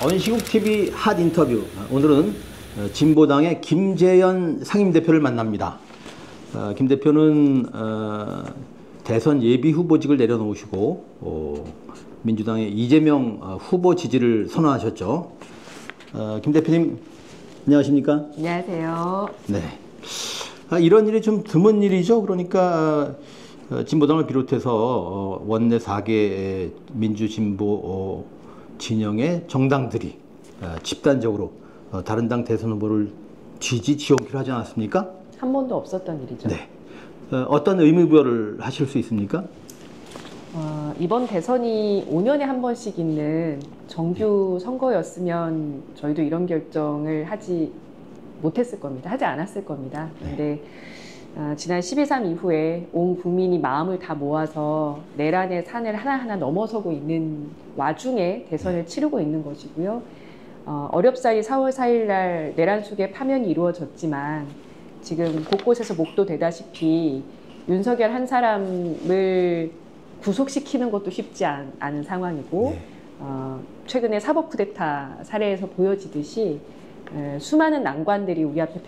언시국 TV 핫 인터뷰. 오늘은 진보당의 김재현 상임대표를 만납니다. 김 대표는 대선 예비 후보직을 내려놓으시고 민주당의 이재명 후보 지지를 선언하셨죠. 김 대표님 안녕하십니까? 안녕하세요. 네. 이런 일이 좀 드문 일이죠. 그러니까 진보당을 비롯해서 원내 4개 민주진보 진영의 정당들이 집단적으로 다른 당 대선 후보를 지원키로 하지 않았습니까? 한 번도 없었던 일이죠. 네. 어떤 의무부여를 하실 수 있습니까? 이번 대선이 5년에 한 번씩 있는 정규 선거였으면 저희도 이런 결정을 하지 못했을 겁니다. 하지 않았을 겁니다. 그런데 지난 12.3 이후에 온 국민이 마음을 다 모아서 내란의 산을 하나하나 넘어서고 있는 와중에 대선을 치르고 있는 것이고요. 어렵사리 4월 4일 날 내란 속의 파면이 이루어졌지만 지금 곳곳에서 목도되다시피 윤석열 한 사람을 구속시키는 것도 쉽지 않은 상황이고 최근에 사법 쿠데타 사례에서 보여지듯이 수많은 난관들이 우리 앞에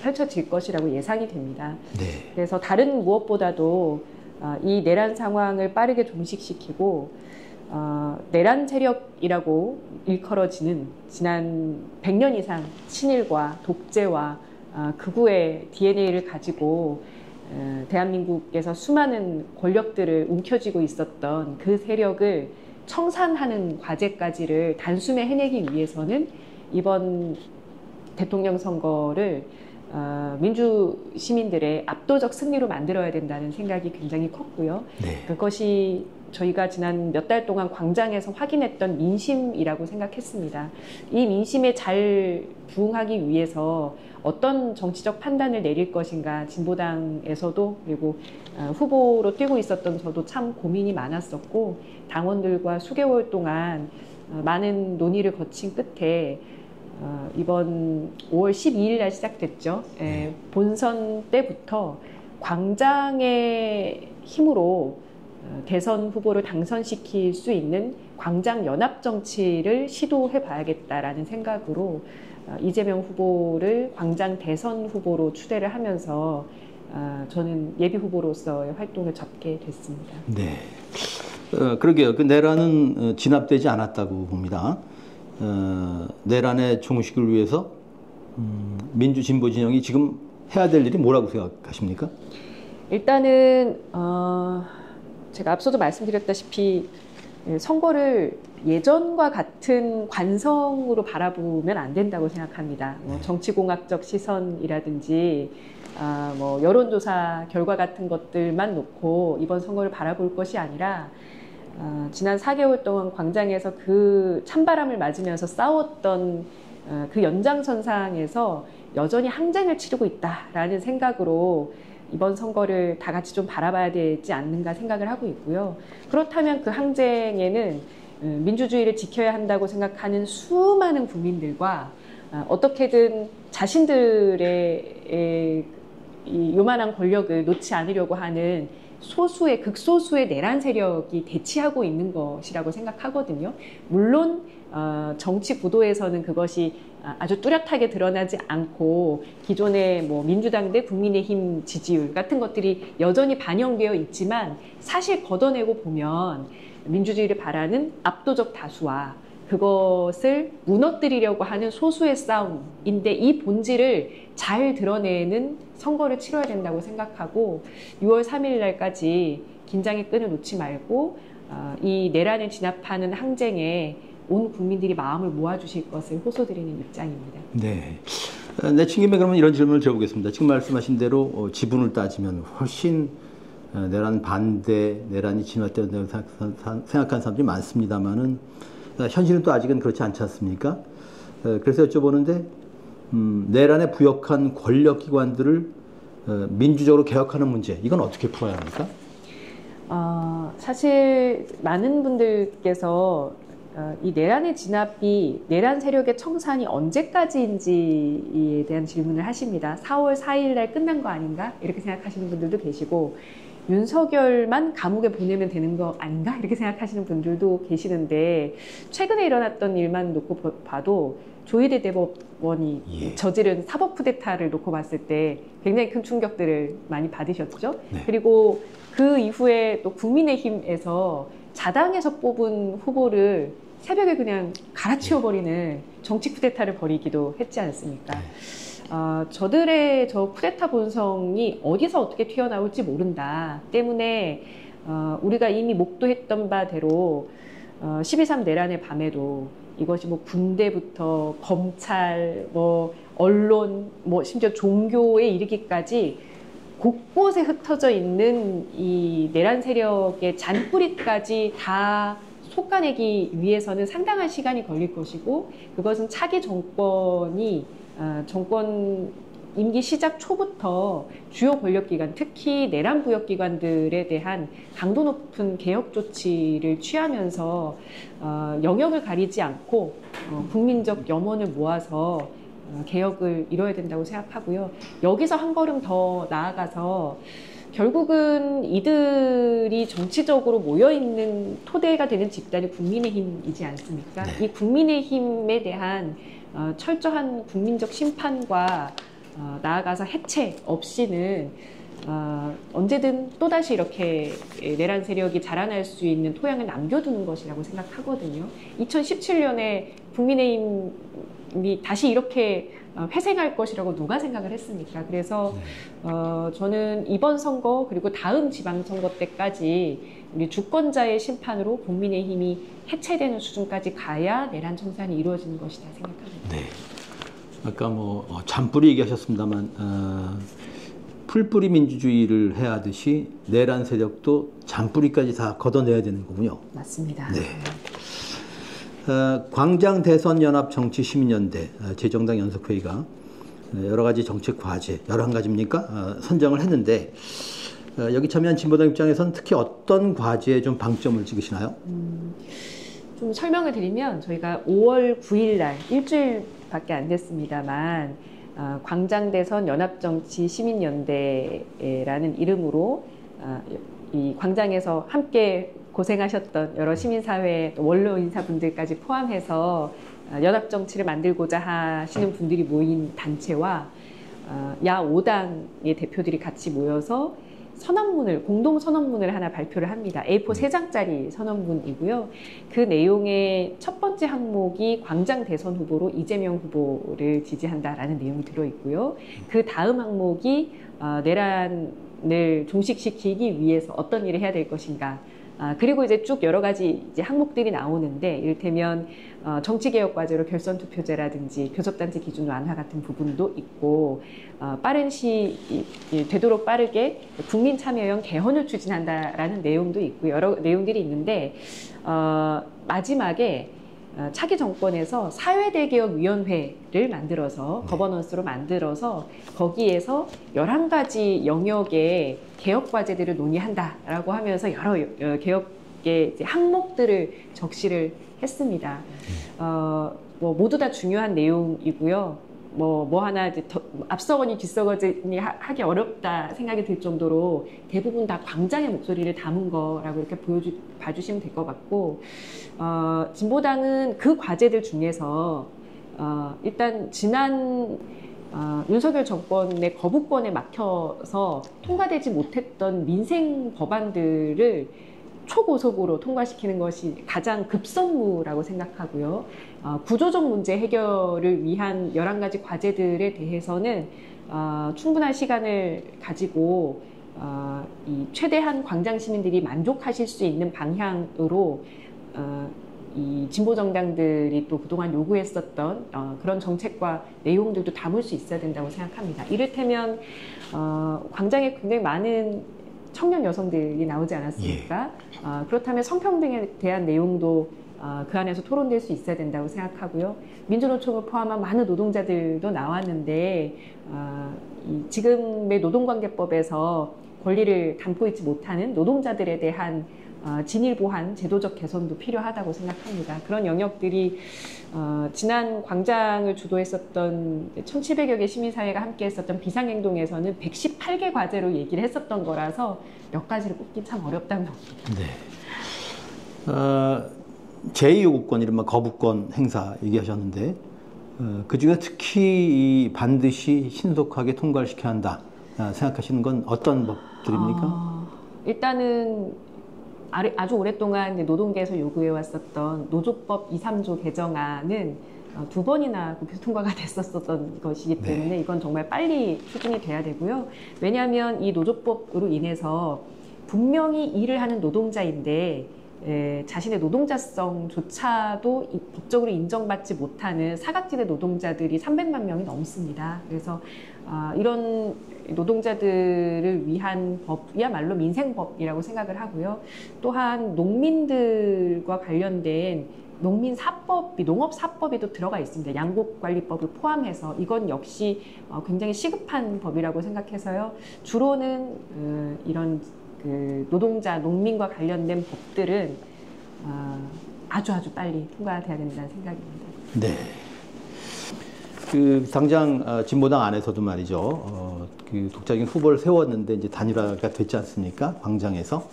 펼쳐질 것이라고 예상이 됩니다. 네. 그래서 다른 무엇보다도 이 내란 상황을 빠르게 종식시키고 내란 세력이라고 일컬어지는 지난 100년 이상 친일과 독재와 극우의 DNA를 가지고 대한민국에서 수많은 권력들을 움켜쥐고 있었던 그 세력을 청산하는 과제까지를 단숨에 해내기 위해서는 이번 대통령 선거를 민주 시민들의 압도적 승리로 만들어야 된다는 생각이 굉장히 컸고요. 네. 그것이 저희가 지난 몇 달 동안 광장에서 확인했던 민심이라고 생각했습니다. 이 민심에 잘 부응하기 위해서 어떤 정치적 판단을 내릴 것인가 진보당에서도 그리고 후보로 뛰고 있었던 저도 참 고민이 많았었고 당원들과 수개월 동안 많은 논의를 거친 끝에 이번 5월 12일 날 시작됐죠. 본선 때부터 광장의 힘으로 대선 후보를 당선시킬 수 있는 광장 연합 정치를 시도해 봐야겠다라는 생각으로 이재명 후보를 광장 대선 후보로 추대를 하면서 저는 예비 후보로서의 활동을 접게 됐습니다. 네. 그러게요. 그 내란은 진압되지 않았다고 봅니다. 내란의 종식을 위해서 민주 진보 진영이 지금 해야 될 일이 뭐라고 생각하십니까? 일단은 제가 앞서도 말씀드렸다시피 선거를 예전과 같은 관성으로 바라보면 안 된다고 생각합니다. 정치공학적 시선이라든지 뭐 여론조사 결과 같은 것들만 놓고 이번 선거를 바라볼 것이 아니라 지난 4개월 동안 광장에서 그 찬바람을 맞으면서 싸웠던 그 연장선상에서 여전히 항쟁을 치르고 있다라는 생각으로 이번 선거를 다 같이 좀 바라봐야 되지 않는가 생각을 하고 있고요. 그렇다면 그 항쟁에는 민주주의를 지켜야 한다고 생각하는 수많은 국민들과 어떻게든 자신들의 이 요만한 권력을 놓지 않으려고 하는 극소수의 내란 세력이 대치하고 있는 것이라고 생각하거든요. 물론 정치 구도에서는 그것이 아주 뚜렷하게 드러나지 않고 기존의 뭐 민주당 대 국민의힘 지지율 같은 것들이 여전히 반영되어 있지만 사실 걷어내고 보면 민주주의를 바라는 압도적 다수와 그것을 무너뜨리려고 하는 소수의 싸움인데 이 본질을 잘 드러내는 선거를 치러야 된다고 생각하고 6월 3일 날까지 긴장의 끈을 놓지 말고 이 내란을 진압하는 항쟁에 온 국민들이 마음을 모아주실 것을 호소드리는 입장입니다. 네. 내친 김에 그러면 이런 질문을 드려보겠습니다. 지금 말씀하신 대로 지분을 따지면 훨씬 내란 반대, 내란이 진화된다고 생각하는 사람들이 많습니다만은 현실은 또 아직은 그렇지 않지 않습니까? 그래서 여쭤보는데 내란에 부역한 권력기관들을 민주적으로 개혁하는 문제, 이건 어떻게 풀어야 합니까? 사실 많은 분들께서 이 내란의 진압이 내란 세력의 청산이 언제까지인지에 대한 질문을 하십니다. 4월 4일 날 끝난 거 아닌가? 이렇게 생각하시는 분들도 계시고 윤석열만 감옥에 보내면 되는 거 아닌가? 이렇게 생각하시는 분들도 계시는데 최근에 일어났던 일만 놓고 봐도 조희대 대법원이 예. 저지른 사법 쿠데타를 놓고 봤을 때 굉장히 큰 충격들을 많이 받으셨죠. 네. 그리고 그 이후에 또 국민의힘에서 자당에서 뽑은 후보를 새벽에 그냥 갈아치워버리는 정치 쿠데타를 벌이기도 했지 않습니까? 네. 저들의 저 쿠데타 본성이 어디서 어떻게 튀어나올지 모른다 때문에 우리가 이미 목도했던 바대로 12.3 내란의 밤에도 이것이 뭐 군대부터 검찰, 뭐 언론, 뭐 심지어 종교에 이르기까지 곳곳에 흩어져 있는 이 내란 세력의 잔뿌리까지 다 솎아내기 위해서는 상당한 시간이 걸릴 것이고, 그것은 차기 정권이 정권 임기 시작 초부터 주요 권력기관, 특히 내란 부역기관들에 대한 강도 높은 개혁 조치를 취하면서 영역을 가리지 않고 국민적 염원을 모아서 개혁을 이뤄야 된다고 생각하고요. 여기서 한 걸음 더 나아가서 결국은 이들이 정치적으로 모여있는 토대가 되는 집단이 국민의힘이지 않습니까? 네. 이 국민의힘에 대한 철저한 국민적 심판과 나아가서 해체 없이는 언제든 또다시 이렇게 내란 세력이 자라날 수 있는 토양을 남겨두는 것이라고 생각하거든요. 2017년에 국민의힘이 다시 이렇게 회생할 것이라고 누가 생각을 했습니까? 그래서 저는 이번 선거 그리고 다음 지방선거 때까지 우리 주권자의 심판으로 국민의힘이 해체되는 수준까지 가야 내란 청산이 이루어지는 것이다 생각합니다. 네. 아까 뭐 잔뿌리 얘기하셨습니다만 풀뿌리 민주주의를 해야 하듯이 내란 세력도 잔뿌리까지 다 걷어내야 되는 거군요. 맞습니다. 네. 광장 대선 연합 정치 시민연대 제정당 연석회의가 여러 가지 정책 과제, 11가지입니까? 선정을 했는데 여기 참여한 진보당 입장에서는 특히 어떤 과제에 좀 방점을 찍으시나요? 좀 설명을 드리면 저희가 5월 9일 날 일주일밖에 안 됐습니다만 광장대선 연합정치시민연대라는 이름으로 이 광장에서 함께 고생하셨던 여러 시민사회 원로 인사분들까지 포함해서 연합정치를 만들고자 하시는 분들이 모인 단체와 야 5당의 대표들이 같이 모여서 선언문을, 공동 선언문을 하나 발표를 합니다. A4 3장짜리 선언문이고요. 그 내용의 첫 번째 항목이 광장 대선 후보로 이재명 후보를 지지한다라는 내용이 들어있고요. 그 다음 항목이 내란을 종식시키기 위해서 어떤 일을 해야 될 것인가. 그리고 이제 쭉 여러 가지 이제 항목들이 나오는데, 이를테면 정치개혁 과제로 결선투표제라든지 교섭단체 기준 완화 같은 부분도 있고, 빠른 되도록 빠르게 국민참여형 개헌을 추진한다라는 내용도 있고 여러 내용들이 있는데, 마지막에 차기 정권에서 사회대개혁위원회를 만들어서 거버넌스로 만들어서 거기에서 11가지 영역의 개혁 과제들을 논의한다라고 하면서 여러 개혁의 항목들을 적시를 했습니다. 뭐 모두 다 중요한 내용이고요. 뭐 하나 이제 앞서거니 뒤서거니 하기 어렵다 생각이 들 정도로 대부분 다 광장의 목소리를 담은 거라고 이렇게 봐주시면 될 것 같고, 진보당은 그 과제들 중에서 일단 지난 윤석열 정권의 거부권에 막혀서 통과되지 못했던 민생 법안들을 초고속으로 통과시키는 것이 가장 급선무라고 생각하고요. 구조적 문제 해결을 위한 11가지 과제들에 대해서는 충분한 시간을 가지고 이 최대한 광장 시민들이 만족하실 수 있는 방향으로 이 진보 정당들이 또 그동안 요구했었던 그런 정책과 내용들도 담을 수 있어야 된다고 생각합니다. 이를테면 광장에 굉장히 많은 청년 여성들이 나오지 않았습니까? 그렇다면 성평등에 대한 내용도 그 안에서 토론될 수 있어야 된다고 생각하고요. 민주노총을 포함한 많은 노동자들도 나왔는데 이 지금의 노동관계법에서 권리를 담고 있지 못하는 노동자들에 대한 진일 보완, 제도적 개선도 필요하다고 생각합니다. 그런 영역들이 지난 광장을 주도했었던 1,700여 개 시민사회가 함께 했었던 비상행동에서는 118개 과제로 얘기를 했었던 거라서 몇 가지를 꼽기 참 어렵다고 봅니다. 네. 제2요구권, 이른바 거부권 행사 얘기하셨는데 그중에 특히 반드시 신속하게 통과를 시켜야 한다 생각하시는 건 어떤 법들입니까? 일단은 아주 오랫동안 노동계에서 요구해 왔었던 노조법 2, 3조 개정안은 2번이나 국회에서 통과가 됐었던 것이기 때문에 네. 이건 정말 빨리 추진이 돼야 되고요. 왜냐하면 이 노조법으로 인해서 분명히 일을 하는 노동자인데 자신의 노동자성조차도 법적으로 인정받지 못하는 사각지대 노동자들이 300만 명이 넘습니다. 그래서 이런 노동자들을 위한 법이야말로 민생법이라고 생각을 하고요. 또한 농민들과 관련된 농민사법이, 농업사법에도 들어가 있습니다. 양곡관리법을 포함해서 이건 역시 굉장히 시급한 법이라고 생각해서요. 주로는 이런 노동자, 농민과 관련된 법들은 아주 빨리 통과돼야 된다는 생각입니다. 네. 당장 진보당 안에서도 말이죠. 독자적인 후보를 세웠는데 이제 단일화가 됐지 않습니까? 광장에서.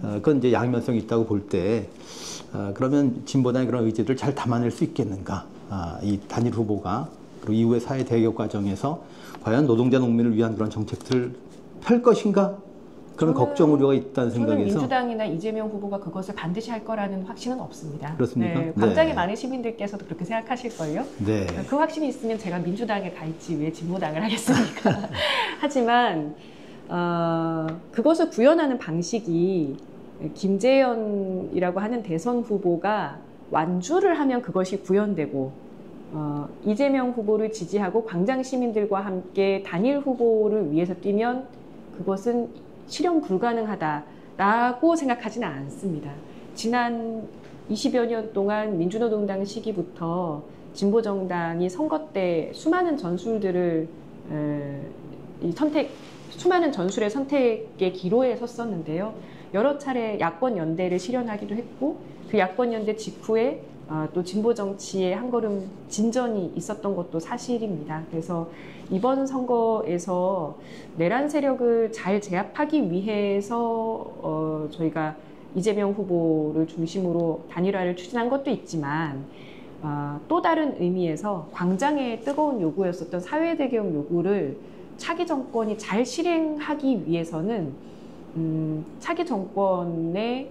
그건 이제 양면성이 있다고 볼 때, 그러면 진보당의 그런 의지들을 잘 담아낼 수 있겠는가? 이 단일 후보가, 그리고 이후의 사회 대결 과정에서 과연 노동자, 농민을 위한 그런 정책들을 펼 것인가? 그런 걱정 우려가 있다는 생각에서 저는 민주당이나 이재명 후보가 그것을 반드시 할 거라는 확신은 없습니다. 그렇습니까? 네, 광장에 많은 시민들께서도 그렇게 생각하실걸요. 네. 그 확신이 있으면 제가 민주당에 가 있지 왜 진보당을 하겠습니까? 하지만 그것을 구현하는 방식이 김재현이라고 하는 대선 후보가 완주를 하면 그것이 구현되고 이재명 후보를 지지하고 광장 시민들과 함께 단일 후보를 위해서 뛰면 그것은 실현 불가능하다라고 생각하지는 않습니다. 지난 20여 년 동안 민주노동당 시기부터 진보정당이 선거 때 수많은 전술들을 수많은 전술의 선택의 기로에 섰었는데요. 여러 차례 야권 연대를 실현하기도 했고 그 야권 연대 직후에 또 진보 정치에 한 걸음 진전이 있었던 것도 사실입니다. 그래서 이번 선거에서 내란 세력을 잘 제압하기 위해서 저희가 이재명 후보를 중심으로 단일화를 추진한 것도 있지만 또 다른 의미에서 광장의 뜨거운 요구였었던 사회대개혁 요구를 차기 정권이 잘 실행하기 위해서는 차기 정권의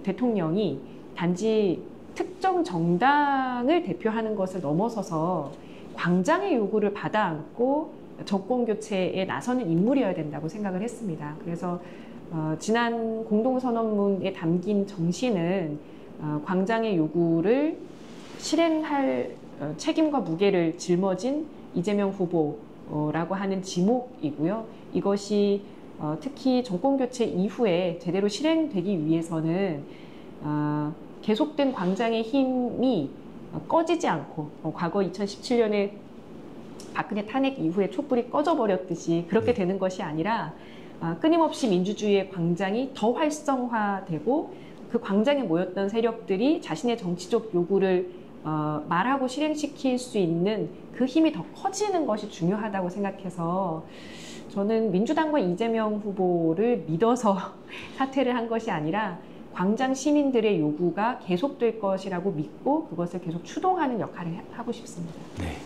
대통령이 단지 특정 정당을 대표하는 것을 넘어서서 광장의 요구를 받아 안고 정권 교체에 나서는 인물이어야 된다고 생각을 했습니다. 그래서 지난 공동선언문에 담긴 정신은 광장의 요구를 실행할 책임과 무게를 짊어진 이재명 후보라고 하는 지목이고요. 이것이 특히 정권 교체 이후에 제대로 실행되기 위해서는 계속된 광장의 힘이 꺼지지 않고 과거 2017년에 박근혜 탄핵 이후에 촛불이 꺼져버렸듯이 그렇게 되는 것이 아니라 끊임없이 민주주의의 광장이 더 활성화되고 그 광장에 모였던 세력들이 자신의 정치적 요구를 말하고 실행시킬 수 있는 그 힘이 더 커지는 것이 중요하다고 생각해서 저는 민주당과 이재명 후보를 믿어서 사퇴를 한 것이 아니라 광장 시민들의 요구가 계속될 것이라고 믿고 그것을 계속 추동하는 역할을 하고 싶습니다. 네.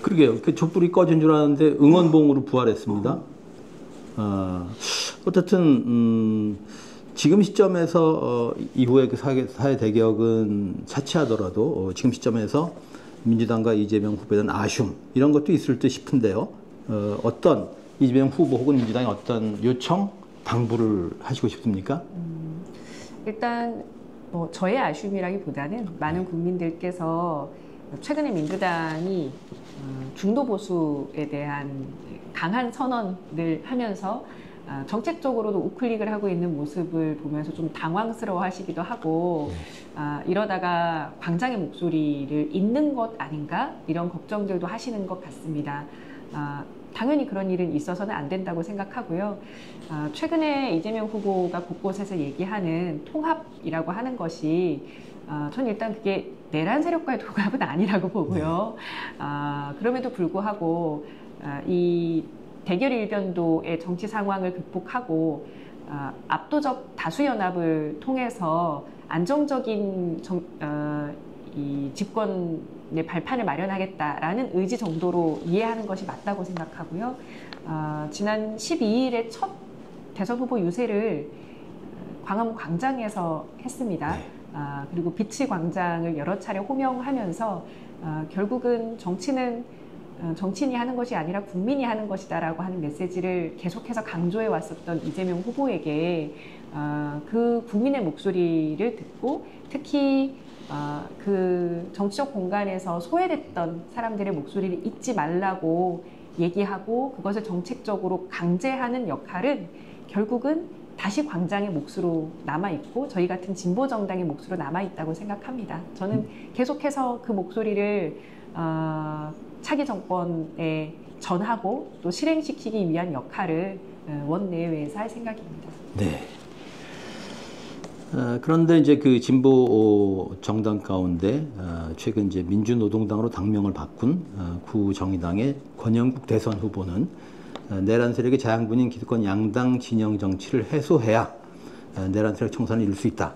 그러게요. 그 촛불이 꺼진 줄 알았는데 응원봉으로 부활했습니다. 어쨌든 지금 시점에서 이후에 그 사회 대격은 차치하더라도 지금 시점에서 민주당과 이재명 후보에 대한 아쉬움 이런 것도 있을 듯 싶은데요. 어떤 이재명 후보 혹은 민주당의 어떤 요청, 당부를 하시고 싶습니까? 일단 저의 아쉬움이라기보다는 많은 국민들께서 최근에 민주당이 중도 보수에 대한 강한 선언을 하면서 정책적으로도 우클릭을 하고 있는 모습을 보면서 좀 당황스러워 하시기도 하고 이러다가 광장의 목소리를 잇는 것 아닌가 이런 걱정들도 하시는 것 같습니다. 당연히 그런 일은 있어서는 안 된다고 생각하고요. 최근에 이재명 후보가 곳곳에서 얘기하는 통합이라고 하는 것이 전 일단 그게 내란 세력과의 통합은 아니라고 보고요. 그럼에도 불구하고 이 대결 일변도의 정치 상황을 극복하고 압도적 다수 연합을 통해서 안정적인 이 집권의 발판을 마련하겠다라는 의지 정도로 이해하는 것이 맞다고 생각하고요. 지난 12일에 첫 대선 후보 유세를 광화문 광장에서 했습니다. 네. 그리고 비치 광장을 여러 차례 호명하면서 결국은 정치는 정치인이 하는 것이 아니라 국민이 하는 것이다라고 하는 메시지를 계속해서 강조해 왔었던 이재명 후보에게 그 국민의 목소리를 듣고 특히 그 정치적 공간에서 소외됐던 사람들의 목소리를 잊지 말라고 얘기하고 그것을 정책적으로 강제하는 역할은 결국은 다시 광장의 몫으로 남아있고 저희 같은 진보 정당의 몫으로 남아있다고 생각합니다. 저는 계속해서 그 목소리를 차기 정권에 전하고 또 실행시키기 위한 역할을 원내외에서 할 생각입니다. 네. 그런데 이제 그 진보 정당 가운데 최근 이제 민주노동당으로 당명을 바꾼 구정의당의 권영국 대선 후보는 내란 세력의 자양분인 기득권 양당 진영 정치를 해소해야 내란 세력 청산을 이룰 수 있다.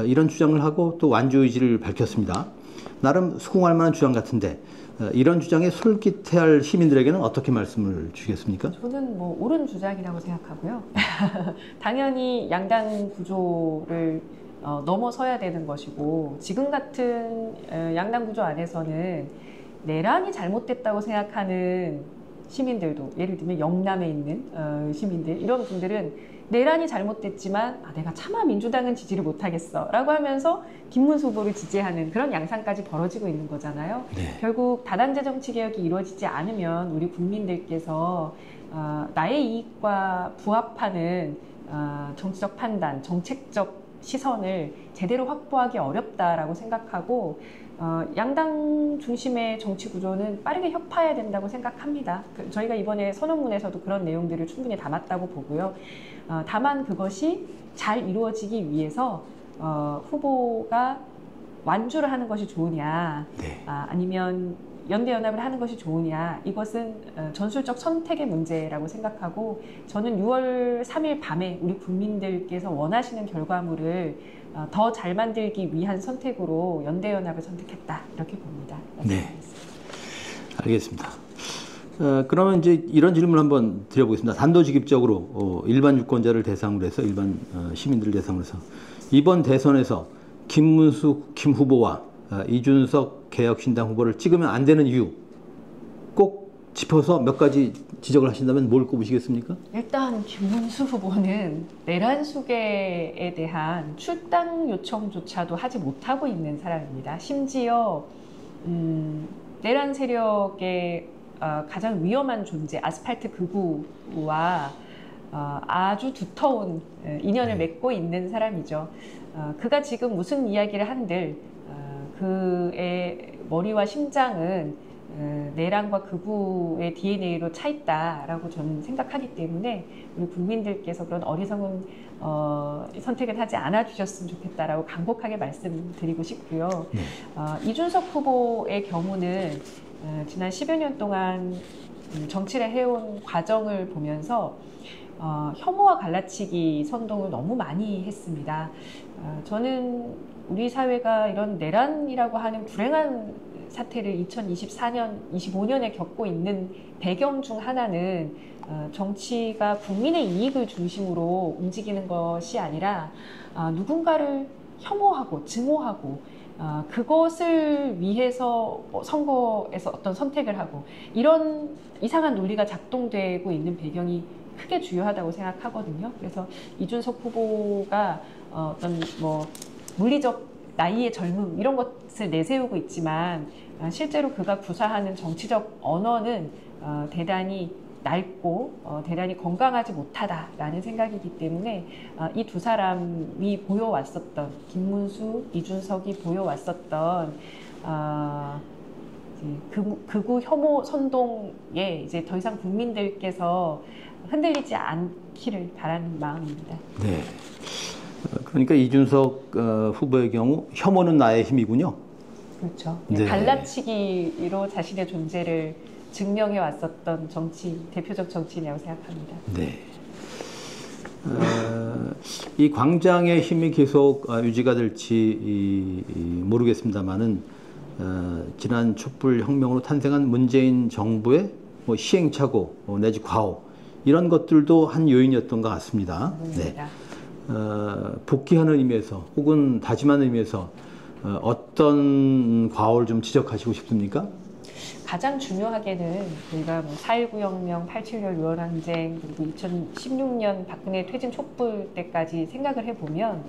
이런 주장을 하고 또 완주 의지를 밝혔습니다. 나름 수긍할 만한 주장 같은데 이런 주장에 솔깃해할 시민들에게는 어떻게 말씀을 주시겠습니까? 저는 뭐 옳은 주장이라고 생각하고요. 당연히 양당 구조를 넘어서야 되는 것이고 지금 같은 양당 구조 안에서는 내란이 잘못됐다고 생각하는 시민들도 예를 들면 영남에 있는 시민들 이런 분들은 내란이 잘못됐지만 내가 차마 민주당은 지지를 못하겠어 라고 하면서 김문수 후보를 지지하는 그런 양상까지 벌어지고 있는 거잖아요. 네. 결국 다당제 정치개혁이 이루어지지 않으면 우리 국민들께서 나의 이익과 부합하는 정치적 판단, 정책적 시선을 제대로 확보하기 어렵다라고 생각하고 양당 중심의 정치 구조는 빠르게 혁파해야 된다고 생각합니다. 저희가 이번에 선언문에서도 그런 내용들을 충분히 담았다고 보고요. 다만 그것이 잘 이루어지기 위해서 후보가 완주를 하는 것이 좋으냐 네. 아니면 연대연합을 하는 것이 좋으냐 이것은 전술적 선택의 문제라고 생각하고 저는 6월 3일 밤에 우리 국민들께서 원하시는 결과물을 더 잘 만들기 위한 선택으로 연대연합을 선택했다 이렇게 봅니다. 네, 알겠습니다. 그러면 이제 이런 질문을 한번 드려보겠습니다. 단도직입적으로 일반 유권자를 대상으로 해서 일반 시민들을 대상으로 해서 이번 대선에서 김문수 김 후보와 이준석 개혁신당 후보를 찍으면 안 되는 이유 꼭 짚어서 몇 가지 지적을 하신다면 뭘 꼽으시겠습니까? 일단 김문수 후보는 내란 수계에 대한 출당 요청조차도 하지 못하고 있는 사람입니다. 심지어 내란 세력의 가장 위험한 존재 아스팔트 극우와 아주 두터운 인연을 맺고 있는 사람이죠. 그가 지금 무슨 이야기를 한들 그의 머리와 심장은 내란과 극우의 DNA로 차 있다라고 저는 생각하기 때문에 우리 국민들께서 그런 어리석은 선택을 하지 않아 주셨으면 좋겠다라고 간곡하게 말씀드리고 싶고요. 이준석 후보의 경우는 지난 10여 년 동안 정치를 해온 과정을 보면서 혐오와 갈라치기 선동을 너무 많이 했습니다. 저는 우리 사회가 이런 내란이라고 하는 불행한 사태를 2024년, 25년에 겪고 있는 배경 중 하나는 정치가 국민의 이익을 중심으로 움직이는 것이 아니라 누군가를 혐오하고 증오하고 그것을 위해서 선거에서 어떤 선택을 하고 이런 이상한 논리가 작동되고 있는 배경이 크게 주요하다고 생각하거든요. 그래서 이준석 후보가 어떤 뭐 물리적 나이의 젊음 이런 것을 내세우고 있지만 실제로 그가 구사하는 정치적 언어는 대단히 낡고 대단히 건강하지 못하다라는 생각이기 때문에 이 두 사람이 보여왔었던 김문수, 이준석이 보여왔었던 극우 혐오 선동에 이제 더 이상 국민들께서 흔들리지 않기를 바라는 마음입니다. 네. 그러니까 이준석 후보의 경우 혐오는 나의 힘이군요. 그렇죠. 네. 갈라치기로 자신의 존재를 증명해 왔었던 대표적 정치인이라고 생각합니다. 네. 이 광장의 힘이 계속 유지가 될지 모르겠습니다만은 지난 촛불 혁명으로 탄생한 문재인 정부의 뭐 시행착오 내지 과오 이런 것들도 한 요인이었던 것 같습니다. 네. 복귀하는 의미에서 혹은 다짐하는 의미에서 어떤 과오를 좀 지적하시고 싶습니까? 가장 중요하게는 우리가 뭐 4.19 혁명, 8.7년 유월항쟁, 그리고 2016년 박근혜 퇴진 촛불 때까지 생각을 해보면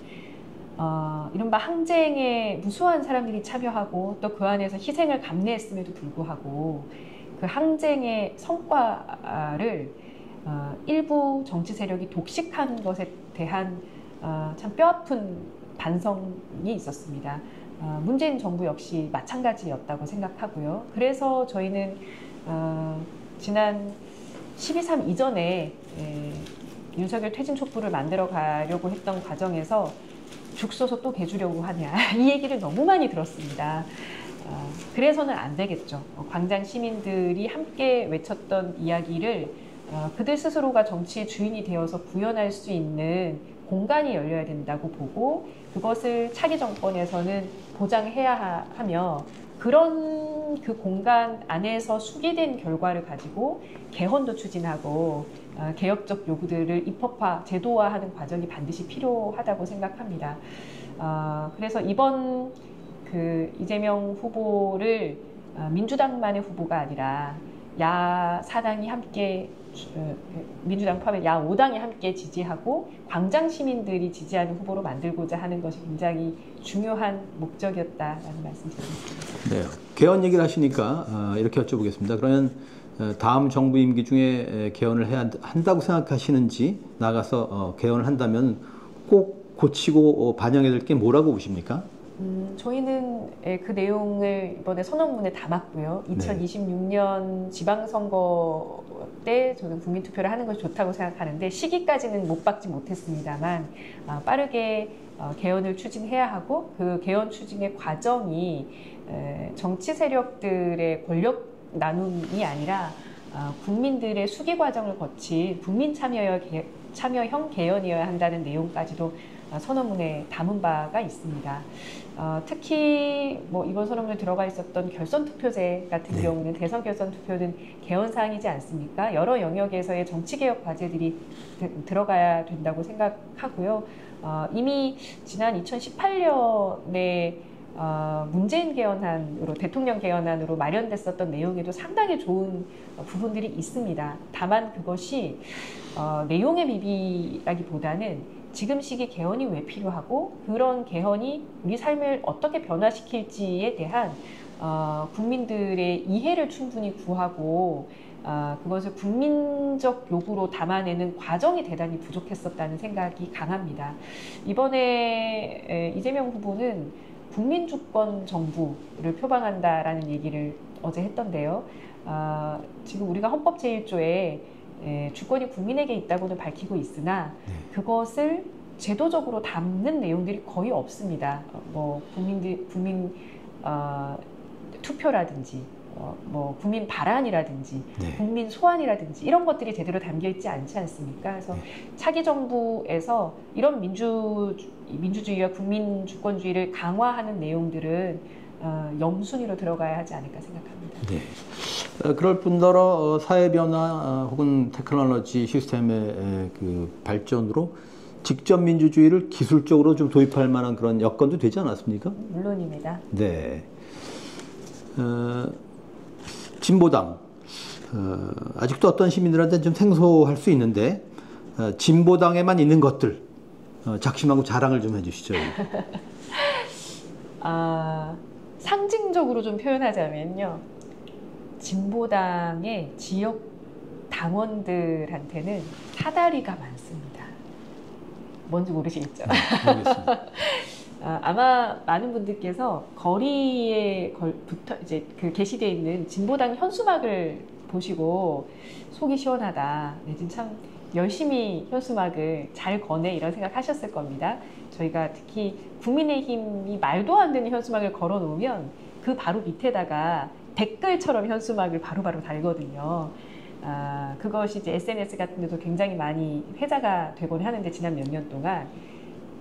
이른바 항쟁에 무수한 사람들이 참여하고 또 그 안에서 희생을 감내했음에도 불구하고 그 항쟁의 성과를 일부 정치 세력이 독식한 것에 대한 참 뼈아픈 반성이 있었습니다. 문재인 정부 역시 마찬가지였다고 생각하고요. 그래서 저희는 지난 12.3 이전에 윤석열 퇴진 촛불을 만들어 가려고 했던 과정에서 죽 써서 또 개주려고 하냐 이 얘기를 너무 많이 들었습니다. 그래서는 안 되겠죠. 광장 시민들이 함께 외쳤던 이야기를 그들 스스로가 정치의 주인이 되어서 구현할 수 있는 공간이 열려야 된다고 보고 그것을 차기 정권에서는 보장해야 하며 그런 그 공간 안에서 숙의된 결과를 가지고 개헌도 추진하고 개혁적 요구들을 입법화, 제도화하는 과정이 반드시 필요하다고 생각합니다. 그래서 이번 그 이재명 후보를 민주당만의 후보가 아니라 야 4당이 함께 민주당 포함해 야 5당이 함께 지지하고 광장 시민들이 지지하는 후보로 만들고자 하는 것이 굉장히 중요한 목적이었다라는 말씀드리겠습니다. 네, 개헌 얘기를 하시니까 이렇게 여쭤보겠습니다. 그러면 다음 정부 임기 중에 개헌을 해야 한다고 생각하시는지 나가서 개헌을 한다면 꼭 고치고 반영해야 될 게 뭐라고 보십니까? 저희는 그 내용을 이번에 선언문에 담았고요. 2026년 지방선거 때 저는 국민투표를 하는 것이 좋다고 생각하는데 시기까지는 못 박지 못했습니다만 빠르게 개헌을 추진해야 하고 그 개헌 추진의 과정이 정치 세력들의 권력 나눔이 아니라 국민들의 수기 과정을 거친 국민 참여형 개헌이어야 한다는 내용까지도 선언문에 담은 바가 있습니다. 특히 뭐 이번 선언문에 들어가 있었던 결선 투표제 같은 경우는 대선 결선 투표는 개헌 사항이지 않습니까? 여러 영역에서의 정치 개혁 과제들이 들어가야 된다고 생각하고요. 이미 지난 2018년에 문재인 개헌안으로 대통령 개헌안으로 마련됐었던 내용에도 상당히 좋은 부분들이 있습니다. 다만 그것이 내용의 미비라기보다는 지금 시기 개헌이 왜 필요하고 그런 개헌이 우리 삶을 어떻게 변화시킬지에 대한 국민들의 이해를 충분히 구하고 그것을 국민적 요구로 담아내는 과정이 대단히 부족했었다는 생각이 강합니다. 이번에 이재명 후보는 국민주권 정부를 표방한다라는 얘기를 어제 했던데요. 지금 우리가 헌법 제1조에 주권이 국민에게 있다고는 밝히고 있으나 그것을 제도적으로 담는 내용들이 거의 없습니다. 뭐 국민 투표라든지 뭐 국민 발안이라든지 국민 소환이라든지 이런 것들이 제대로 담겨 있지 않지 않습니까? 그래서 차기 정부에서 이런 민주주의와 국민 주권주의를 강화하는 내용들은 영순위로 들어가야 하지 않을까 생각합니다. 네. 그럴 뿐더러 사회 변화 혹은 테크놀로지 시스템의 그 발전으로 직접 민주주의를 기술적으로 좀 도입할 만한 그런 여건도 되지 않았습니까? 물론입니다. 네. 진보당 아직도 어떤 시민들한테는 좀 생소할 수 있는데 진보당에만 있는 것들 작심하고 자랑을 좀 해주시죠. 상징적으로 좀 표현하자면요. 진보당의 지역 당원들한테는 사다리가 많습니다. 뭔지 모르시겠죠? 모르겠습니다. 아마 많은 분들께서 거리에 붙어 이제 그 게시되어 있는 진보당 현수막을 보시고 속이 시원하다. 내진 참 열심히 현수막을 잘 거네 이런 생각하셨을 겁니다. 저희가 특히 국민의힘이 말도 안 되는 현수막을 걸어 놓으면 그 바로 밑에다가 댓글처럼 현수막을 바로바로 달거든요. 그것이 이제 SNS 같은 데도 굉장히 많이 회자가 되곤 하는데 지난 몇 년 동안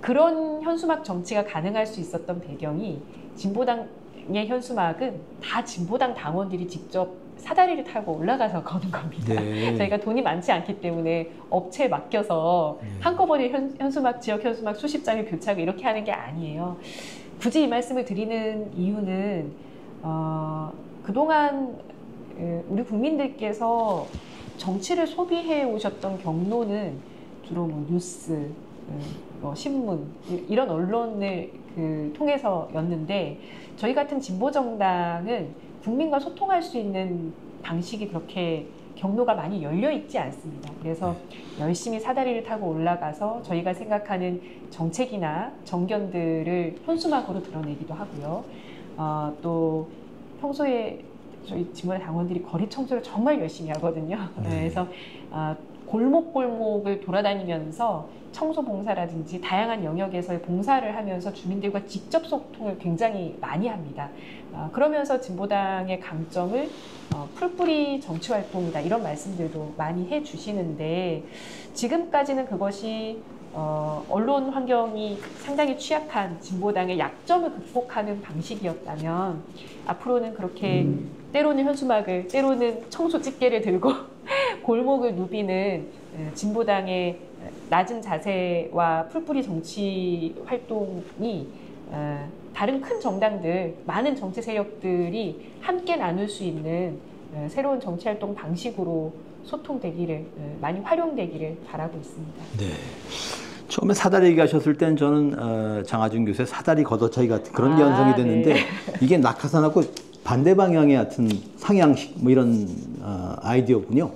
그런 현수막 정치가 가능할 수 있었던 배경이 진보당의 현수막은 다 진보당 당원들이 직접 사다리를 타고 올라가서 거는 겁니다. 네. 저희가 돈이 많지 않기 때문에 업체에 맡겨서 한꺼번에 현수막, 지역 현수막 수십 장을 교체하고 이렇게 하는 게 아니에요. 굳이 이 말씀을 드리는 이유는 그동안 우리 국민들께서 정치를 소비해 오셨던 경로는 주로 뭐 뉴스, 뭐 신문 이런 언론을 통해서였는데 저희 같은 진보정당은 국민과 소통할 수 있는 방식이 그렇게 경로가 많이 열려 있지 않습니다. 그래서 열심히 사다리를 타고 올라가서 저희가 생각하는 정책이나 정견들을 현수막으로 드러내기도 하고요. 또 평소에 저희 진보의 당원들이 거리 청소를 정말 열심히 하거든요. 그래서 골목골목을 돌아다니면서 청소 봉사라든지 다양한 영역에서의 봉사를 하면서 주민들과 직접 소통을 굉장히 많이 합니다. 그러면서 진보당의 강점을 풀뿌리 정치활동이다 이런 말씀들도 많이 해주시는데 지금까지는 그것이 언론 환경이 상당히 취약한 진보당의 약점을 극복하는 방식이었다면 앞으로는 그렇게 때로는 현수막을 때로는 청소 집게를 들고 골목을 누비는 진보당의 낮은 자세와 풀뿌리 정치 활동이 다른 큰 정당들, 많은 정치 세력들이 함께 나눌 수 있는 새로운 정치 활동 방식으로 소통되기를, 많이 활용되기를 바라고 있습니다. 네. 처음에 사다리 얘기하셨을 땐 저는 장하준 교수의 사다리 걷어차기 같은 그런 게 연상이 됐는데 네. 이게 낙하산하고 반대 방향의 같은 상향식 뭐 이런 아이디어군요.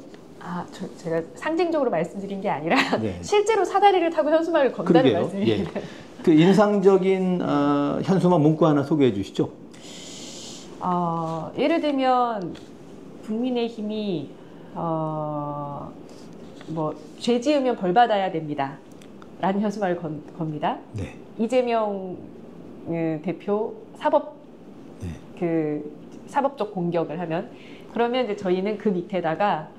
제가 상징적으로 말씀드린 게 아니라 네. 실제로 사다리를 타고 현수막을 건다는 그러게요. 말씀입니다. 예. 그 인상적인 현수막 문구 하나 소개해 주시죠. 예를 들면 국민의힘이 죄 지으면 벌 받아야 됩니다. 라는 현수막을 겁니다. 네. 이재명 대표 사법적 공격을 하면 그러면 이제 저희는 그 밑에다가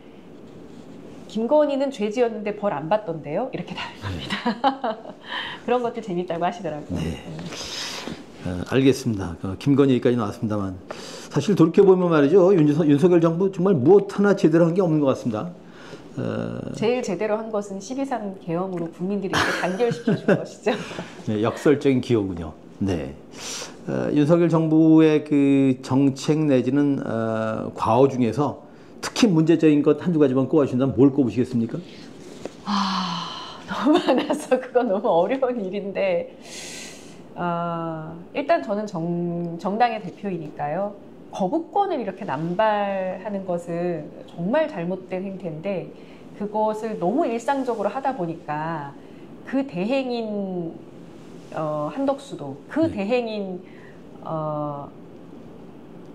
김건희는 죄 지었는데 벌 안 받던데요? 이렇게 다는 겁니다. 그런 것도 재밌다고 하시더라고요. 네. 알겠습니다. 김건희 얘기까지 나왔습니다만 사실 돌이켜보면 말이죠. 윤석열 정부 정말 무엇 하나 제대로 한 게 없는 것 같습니다. 제일 제대로 한 것은 12.3 계엄으로 국민들이 이렇게 단결시켜준 것이죠. 네, 역설적인 기호군요. 네. 윤석열 정부의 그 정책 내지는 과오 중에서 특히 문제적인 것 한두 가지만 꼽아주신다면 뭘 꼽으시겠습니까? 너무 많아서 그건 너무 어려운 일인데 일단 저는 정당의 대표이니까요. 거부권을 이렇게 남발하는 것은 정말 잘못된 행태인데 그것을 너무 일상적으로 하다 보니까 그 대행인 한덕수도 그 대행인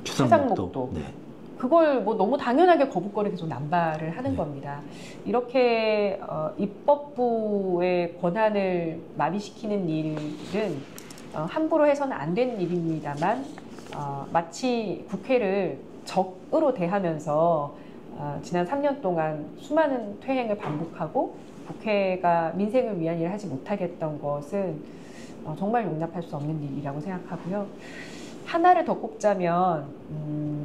최상목도 네. 그걸 뭐 너무 당연하게 거부권을 계속 남발을 하는 겁니다. 이렇게 입법부의 권한을 마비시키는 일은 함부로 해서는 안 되는 일입니다만 마치 국회를 적으로 대하면서 지난 3년 동안 수많은 퇴행을 반복하고 국회가 민생을 위한 일을 하지 못하게 했던 것은 정말 용납할 수 없는 일이라고 생각하고요. 하나를 더 꼽자면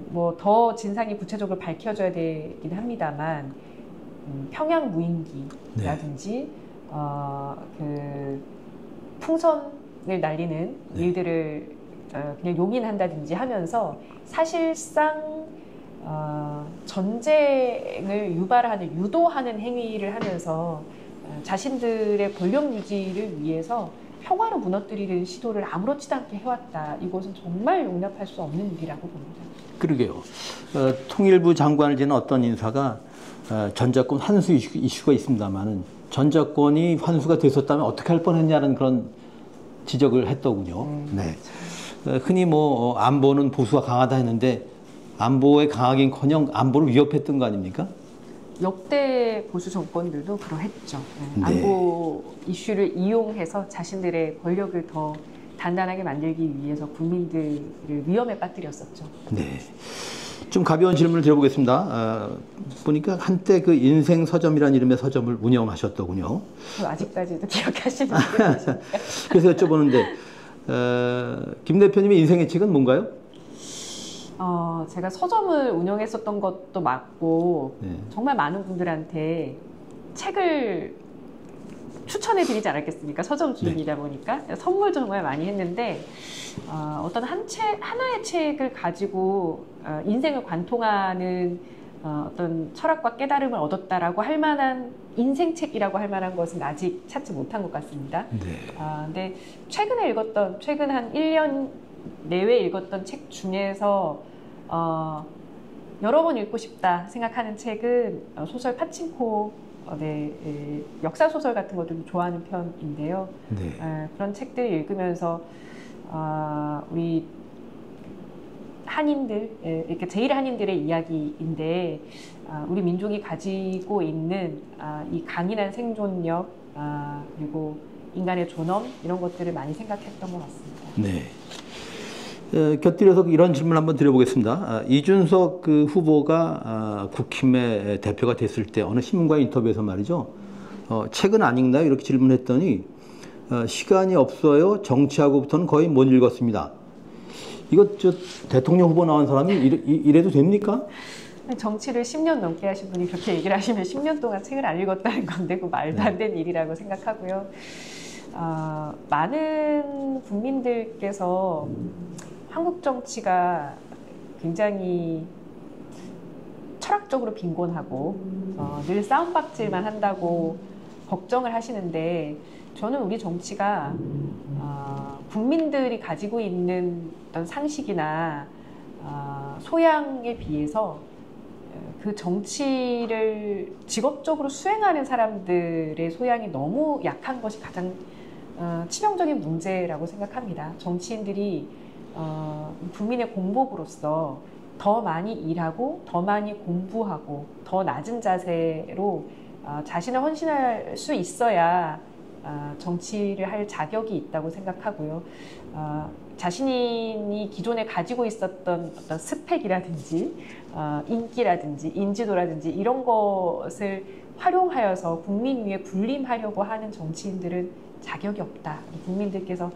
뭐 더 진상이 구체적으로 밝혀져야 되긴 합니다만 평양 무인기라든지 그 풍선을 날리는 일들을 그냥 용인한다든지 하면서 사실상 전쟁을 유발하는 유도하는 행위를 하면서 자신들의 권력 유지를 위해서 평화를 무너뜨리는 시도를 아무렇지도 않게 해왔다. 이것은 정말 용납할 수 없는 일이라고 봅니다. 그러게요. 통일부 장관을 지낸 어떤 인사가 전자권 환수 이슈가 있습니다만은 전자권이 환수가 됐었다면 어떻게 할 뻔했냐는 그런 지적을 했더군요. 네. 흔히 뭐 안보는 보수가 강하다 했는데 안보에 강하긴커녕 안보를 위협했던 거 아닙니까? 역대 보수 정권들도 그러했죠. 네. 안보 이슈를 이용해서 자신들의 권력을 더 단단하게 만들기 위해서 국민들을 위험에 빠뜨렸었죠. 네. 좀 가벼운 질문을 드려보겠습니다. 보니까 한때 그 인생 서점이라는 이름의 서점을 운영하셨더군요. 아직까지도 기억하시는 분이 계십니까? 그래서 여쭤보는데 김 대표님의 인생의 책은 뭔가요? 제가 서점을 운영했었던 것도 맞고 네. 정말 많은 분들한테 책을 추천해드리지 않았겠습니까? 서점 주인이다 보니까 선물도 정말 많이 했는데 어떤 하나의 책을 가지고 인생을 관통하는 어떤 철학과 깨달음을 얻었다라고 할 만한 인생책이라고 할 만한 것은 아직 찾지 못한 것 같습니다. 네. 근데 최근 한 1년 내외 읽었던 책 중에서 여러 번 읽고 싶다 생각하는 책은 소설 파친코, 역사 소설 같은 것도 좋아하는 편인데요. 네. 그런 책들 읽으면서 우리 한인들, 이렇게 제일 한인들의 이야기인데 우리 민족이 가지고 있는 이 강인한 생존력, 그리고 인간의 존엄 이런 것들을 많이 생각했던 것 같습니다. 네. 곁들여서 이런 질문 한번 드려보겠습니다. 이준석 그 후보가 국힘의 대표가 됐을 때 어느 신문과의 인터뷰에서 말이죠. 책은 안 읽나요? 이렇게 질문했더니 시간이 없어요. 정치하고부터는 거의 못 읽었습니다. 이거 대통령 후보 나온 사람이 이래도 됩니까? 정치를 10년 넘게 하신 분이 그렇게 얘기를 하시면 10년 동안 책을 안 읽었다는 건데 그 말도 안 되는 일이라고 생각하고요. 많은 국민들께서 한국 정치가 굉장히 철학적으로 빈곤하고 늘 싸움박질만 한다고 걱정을 하시는데 저는 우리 정치가 국민들이 가지고 있는 어떤 상식이나 소양에 비해서 그 정치를 직업적으로 수행하는 사람들의 소양이 너무 약한 것이 가장 치명적인 문제라고 생각합니다. 정치인들이 국민의 공복으로서 더 많이 일하고 더 많이 공부하고 더 낮은 자세로 자신을 헌신할 수 있어야 정치를 할 자격이 있다고 생각하고요. 자신이 기존에 가지고 있었던 어떤 스펙이라든지 인기라든지 인지도라든지 이런 것을 활용하여서 국민 위에 군림하려고 하는 정치인들은 자격이 없다. 국민들께서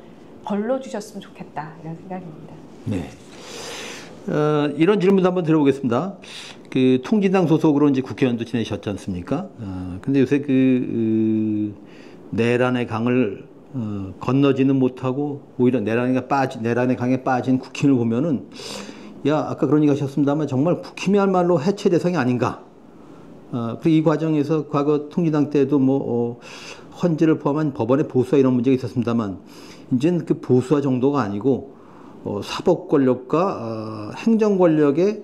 걸러주셨으면 좋겠다. 이런 생각입니다. 네. 이런 질문도 한번 드려보겠습니다. 그 통진당 소속으로 이제 국회의원도 지내셨지 않습니까? 근데 요새 내란의 강을 건너지는 못하고 오히려 내란의 강에 빠진 국힘을 보면은 아까 그런 얘기 하셨습니다만 정말 국힘이야말로 해체 대상이 아닌가. 그리고 이 과정에서 과거 통진당 때도 헌재를 포함한 법원의 보수화 이런 문제가 있었습니다만 이제는 그 보수화 정도가 아니고 사법 권력과 행정 권력의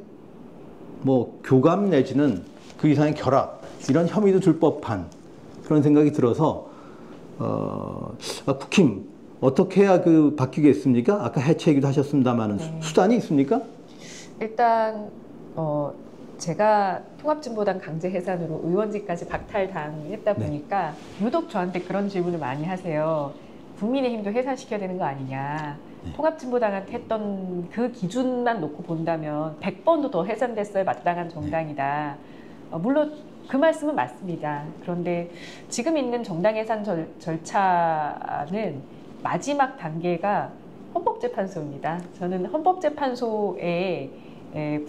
교감 내지는 그 이상의 결합 이런 혐의도 들 법한 그런 생각이 들어서 국힘 어떻게 해야 바뀌겠습니까? 아까 해체 얘기도 하셨습니다만 네. 수단이 있습니까? 일단 제가 통합진보당 강제 해산으로 의원직까지 박탈당했다 보니까 유독 저한테 그런 질문을 많이 하세요. 국민의힘도 해산시켜야 되는 거 아니냐. 통합진보당한테 했던 그 기준만 놓고 본다면 100번도 더 해산됐어야 마땅한 정당이다. 물론 그 말씀은 맞습니다. 그런데 지금 있는 정당 해산 절차는 마지막 단계가 헌법재판소입니다. 저는 헌법재판소에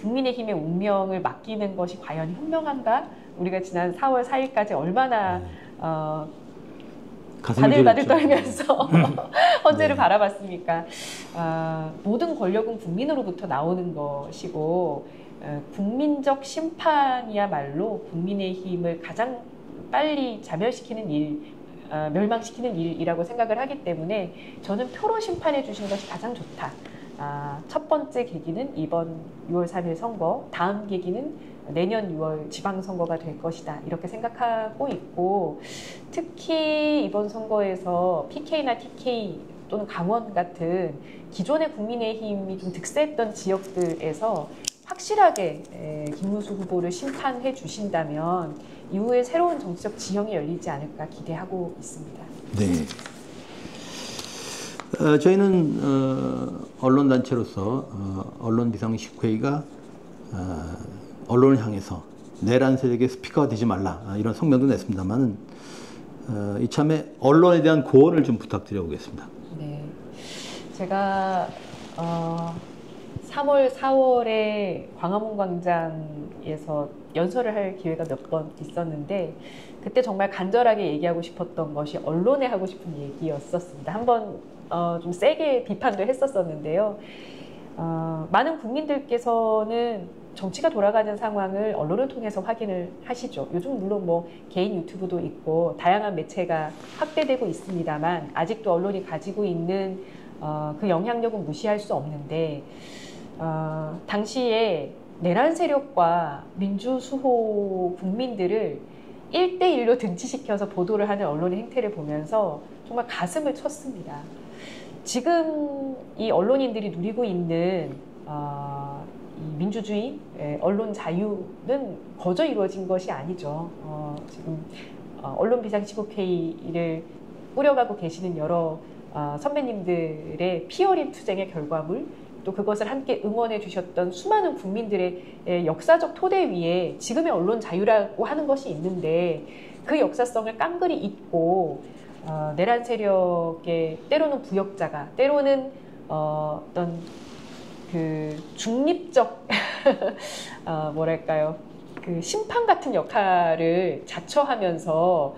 국민의힘의 운명을 맡기는 것이 과연 현명한가? 우리가 지난 4월 4일까지 얼마나 바들바들 떨면서 헌재를 바라봤습니까? 모든 권력은 국민으로부터 나오는 것이고 국민적 심판이야말로 국민의힘을 가장 빨리 자멸시키는 일, 멸망시키는 일이라고 생각을 하기 때문에 저는 표로 심판해 주시는 것이 가장 좋다. 첫 번째 계기는 이번 6월 3일 선거, 다음 계기는 내년 6월 지방선거가 될 것이다. 이렇게 생각하고 있고 특히 이번 선거에서 PK나 TK 또는 강원 같은 기존의 국민의힘이 좀 득세했던 지역들에서 확실하게 김문수 후보를 심판해 주신다면 이후에 새로운 정치적 지형이 열리지 않을까 기대하고 있습니다. 네. 저희는 언론단체로서 언론비상식회의가 언론을 향해서 내란 세력의 스피커가 되지 말라 이런 성명도 냈습니다만 이참에 언론에 대한 고언을 좀 부탁드려 보겠습니다. 네, 제가 3월, 4월에 광화문 광장에서 연설을 할 기회가 몇 번 있었는데 그때 정말 간절하게 얘기하고 싶었던 것이 언론에 하고 싶은 얘기였었습니다. 한번 좀 세게 비판도 했었었는데요. 많은 국민들께서는 정치가 돌아가는 상황을 언론을 통해서 확인을 하시죠. 요즘 물론 뭐 개인 유튜브도 있고 다양한 매체가 확대되고 있습니다만 아직도 언론이 가지고 있는 그 영향력은 무시할 수 없는데 당시에 내란 세력과 민주수호 국민들을 1대1로 등치시켜서 보도를 하는 언론의 행태를 보면서 정말 가슴을 쳤습니다. 지금 이 언론인들이 누리고 있는 이 민주주의, 언론 자유는 거저 이루어진 것이 아니죠. 지금 언론 비상시국회의를 꾸려가고 계시는 여러 선배님들의 피 어린 투쟁의 결과물, 또 그것을 함께 응원해 주셨던 수많은 국민들의 역사적 토대 위에 지금의 언론 자유라고 하는 것이 있는데 그 역사성을 깡그리 잊고 내란 세력의 때로는 부역자가, 때로는 어떤 그 중립적 뭐랄까요, 그 심판 같은 역할을 자처하면서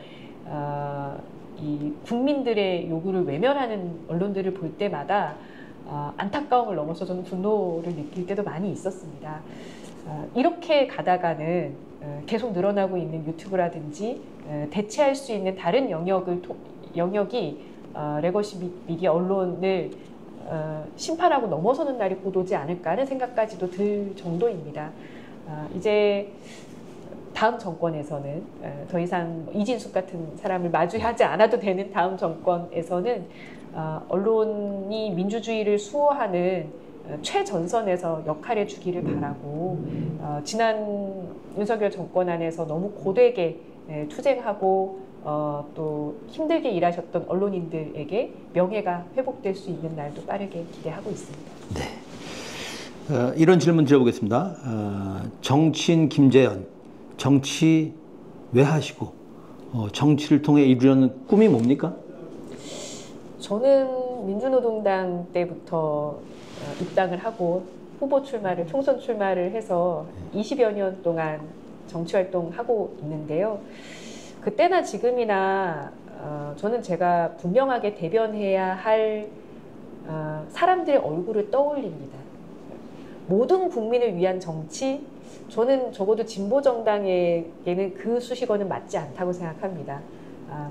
이 국민들의 요구를 외면하는 언론들을 볼 때마다 안타까움을 넘어서 저는 분노를 느낄 때도 많이 있었습니다. 이렇게 가다가는 계속 늘어나고 있는 유튜브라든지 대체할 수 있는 다른 영역이 레거시 미디어 언론을 심판하고 넘어서는 날이 곧 오지 않을까 하는 생각까지도 들 정도입니다. 이제 다음 정권에서는 더 이상 이진숙 같은 사람을 마주하지 않아도 되는 다음 정권에서는 언론이 민주주의를 수호하는 최전선에서 역할해 주기를 바라고 지난 윤석열 정권 안에서 너무 고되게 투쟁하고 또 힘들게 일하셨던 언론인들에게 명예가 회복될 수 있는 날도 빠르게 기대하고 있습니다. 네. 이런 질문 드려보겠습니다. 정치인 김재현, 정치 왜 하시고 정치를 통해 이루려는 꿈이 뭡니까? 저는 민주노동당 때부터 입당을 하고 후보 출마를, 총선 출마를 해서 20여 년 동안 정치활동하고 있는데요. 그때나 지금이나 저는 제가 분명하게 대변해야 할 사람들의 얼굴을 떠올립니다. 모든 국민을 위한 정치, 저는 적어도 진보정당에게는 그 수식어는 맞지 않다고 생각합니다.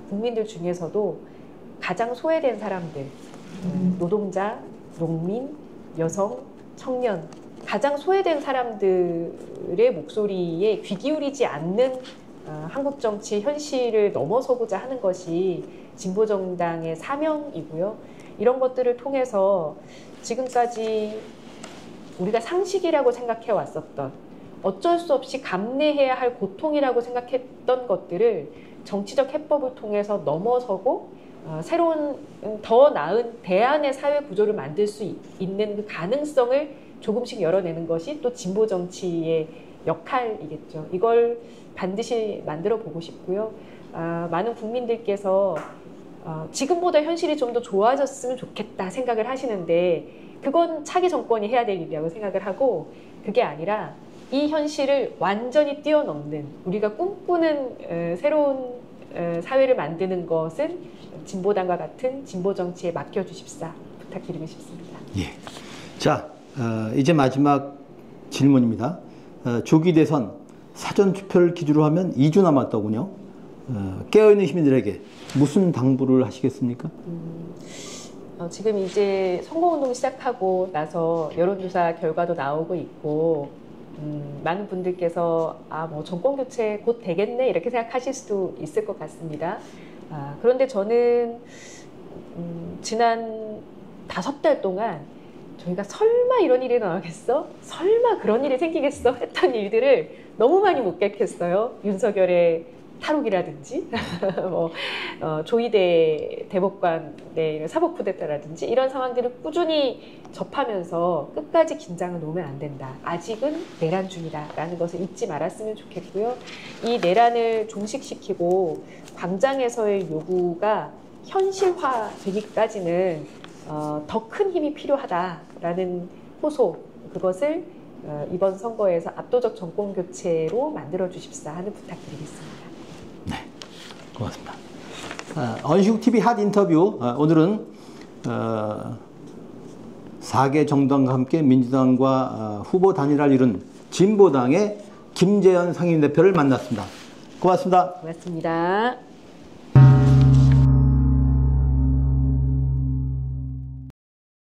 국민들 중에서도 가장 소외된 사람들, 노동자, 농민, 여성, 청년, 가장 소외된 사람들의 목소리에 귀 기울이지 않는 한국 정치 현실을 넘어서고자 하는 것이 진보정당의 사명이고요. 이런 것들을 통해서 지금까지 우리가 상식이라고 생각해 왔었던, 어쩔 수 없이 감내해야 할 고통이라고 생각했던 것들을 정치적 해법을 통해서 넘어서고 새로운 더 나은 대안의 사회 구조를 만들 수 있는 그 가능성을 조금씩 열어내는 것이 또 진보 정치의 역할이겠죠. 이걸 반드시 만들어 보고 싶고요. 많은 국민들께서 지금보다 현실이 좀 더 좋아졌으면 좋겠다 생각을 하시는데 그건 차기 정권이 해야 될 일이라고 생각을 하고, 그게 아니라 이 현실을 완전히 뛰어넘는 우리가 꿈꾸는 새로운 사회를 만드는 것은 진보당과 같은 진보 정치에 맡겨주십사 부탁드리고 싶습니다. 예. 자, 이제 마지막 질문입니다. 조기 대선 사전 투표를 기준으로 하면 2주 남았더군요. 깨어있는 시민들에게 무슨 당부를 하시겠습니까? 지금 이제 선거운동 시작하고 나서 여론조사 결과도 나오고 있고 많은 분들께서 뭐 정권 교체 곧 되겠네 이렇게 생각하실 수도 있을 것 같습니다. 그런데 저는 지난 5달 동안 저희가 설마 이런 일이 나겠어? 설마 그런 일이 생기겠어? 했던 일들을 너무 많이 목격했어요. 윤석열의 탈옥이라든지 뭐, 조희대 대법관의 이런 사법 쿠데타라든지 이런 상황들을 꾸준히 접하면서 끝까지 긴장을 놓으면 안 된다. 아직은 내란 중이다라는 것을 잊지 말았으면 좋겠고요. 이 내란을 종식시키고 광장에서의 요구가 현실화되기까지는 더 큰 힘이 필요하다라는 호소, 그것을 이번 선거에서 압도적 정권 교체로 만들어 주십사 하는 부탁드리겠습니다. 네, 고맙습니다. 언시국 TV 핫 인터뷰, 오늘은 4개 정당과 함께 민주당과 후보 단일화를 이룬 진보당의 김재현 상임대표를 만났습니다. 고맙습니다. 고맙습니다.